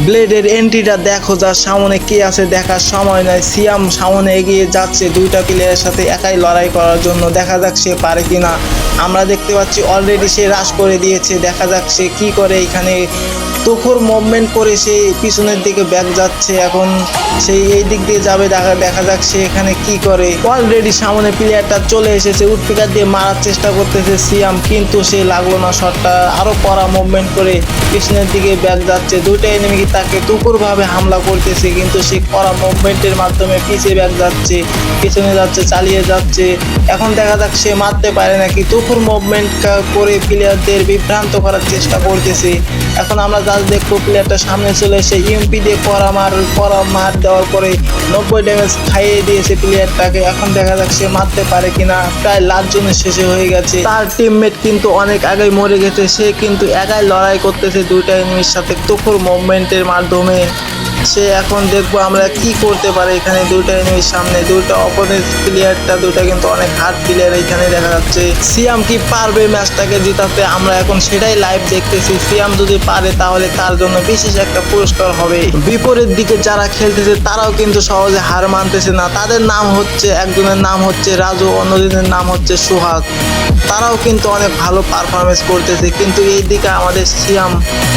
ব্লেডের এন্ট্রিটা দেখো, যার সামনে কে আছে দেখার সময় নয়। সিয়াম সামনে এগিয়ে যাচ্ছে দুইটা প্লেয়ারের সাথে একাই লড়াই করার জন্য। দেখা যাক সে পারে কিনা। আমরা দেখতে পাচ্ছি অলরেডি সে রাশ করে দিয়েছে। দেখা যাক সে কি করে। এখানে তুখোর মুভমেন্ট করে সে পিছনের দিকে ব্যাক যাচ্ছে। এখন সেই এই দিক দিয়ে যাবে। দেখা যাক সে এখানে কি করে। অলরেডি সামনে প্লেয়ারটা চলে এসেছে, উডপিকার দিয়ে মারার চেষ্টা করতেছে সিয়াম, কিন্তু সে লাগলো না শটটা। আরো কড়া মুভমেন্ট করে পিছনের দিকে ব্যাক যাচ্ছে। দুইটা এনিমি তাকে তুখোরভাবে হামলা করতেছে, কিন্তু সে কড়া মুভমেন্টের মাধ্যমে পিছিয়ে ব্যাক যাচ্ছে, পিছনে যাচ্ছে, চালিয়ে যাচ্ছে। এখন দেখা যাক সে মারতে পারে নাকি। তুখোর মুভমেন্ট করে প্লেয়ারদের বিভ্রান্ত করার চেষ্টা করতেছে। এখন আমরা জাস্ট দেখবো প্লেয়ারটা সামনে চলে এসে ইউএমপি দিয়ে কড়া মার দেওয়ার পরে 90 ড্যামেজ খাইয়ে দিয়েছে প্লেয়ারটাকে। এখন দেখা যাক সে মারতে পারে কিনা। প্রায় লাস্ট জোনে শেষে হয়ে গেছে। তার টিমমেট কিন্তু অনেক আগেই মরে গেছে। সে কিন্তু একাই লড়াই করতেছে দুইটা এনিমির সাথে তুখোর মুভমেন্টের মাধ্যমে। সে এখন দেখবো আমরা কি করতে পারে এখানে দুইটা এনিমির সামনে। দুইটা অপোনেন্ট প্লেয়ারটা দুইটা কিন্তু অনেক হার্ড প্লেয়ার এখানে দেখা যাচ্ছে। সিয়াম কি পারবে ম্যাচটাকে জিতাতে? আমরা এখন সেটাই লাইভ দেখতেছি। সিয়াম যদি পারে তাহলে তার জন্য বিশেষ একটা পুরস্কার হবে। বিপরীত দিকে যারা খেলতেছে তারাও কিন্তু সহজে হার মানতেছে না। তাদের নাম হচ্ছে, একজনের নাম হচ্ছে রাজু, অন্যজনের নাম হচ্ছে সোহাগ। তারাও কিন্তু অনেক ভালো পারফরমেন্স করতেছে, কিন্তু এই দিকে আমাদের সিয়াম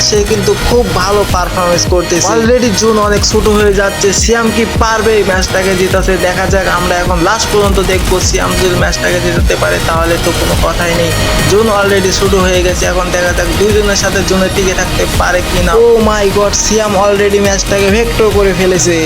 সে কিন্তু খুব ভালো পারফরমেন্স করতেছে। অলরেডি জুন অনেক ছোট হয়ে যাচ্ছে। সিয়াম কি পারবে এই ম্যাচটাকে জিতাতে? দেখা যাক। আমরা এখন লাস্ট পর্যন্ত দেখবো। সিয়াম যদি ম্যাচটাকে জিতাতে পারে তাহলে তো কোনো কথাই নেই। জুন অলরেডি শুরু হয়ে গেছে। এখন দেখা যাক দুইজনের সাথে জুনে টিকে থাকতে পারে কিনা। ও মাই গড, সিয়াম অলরেডি ম্যাচটাকে ভেক্টর করে ফেলেছে।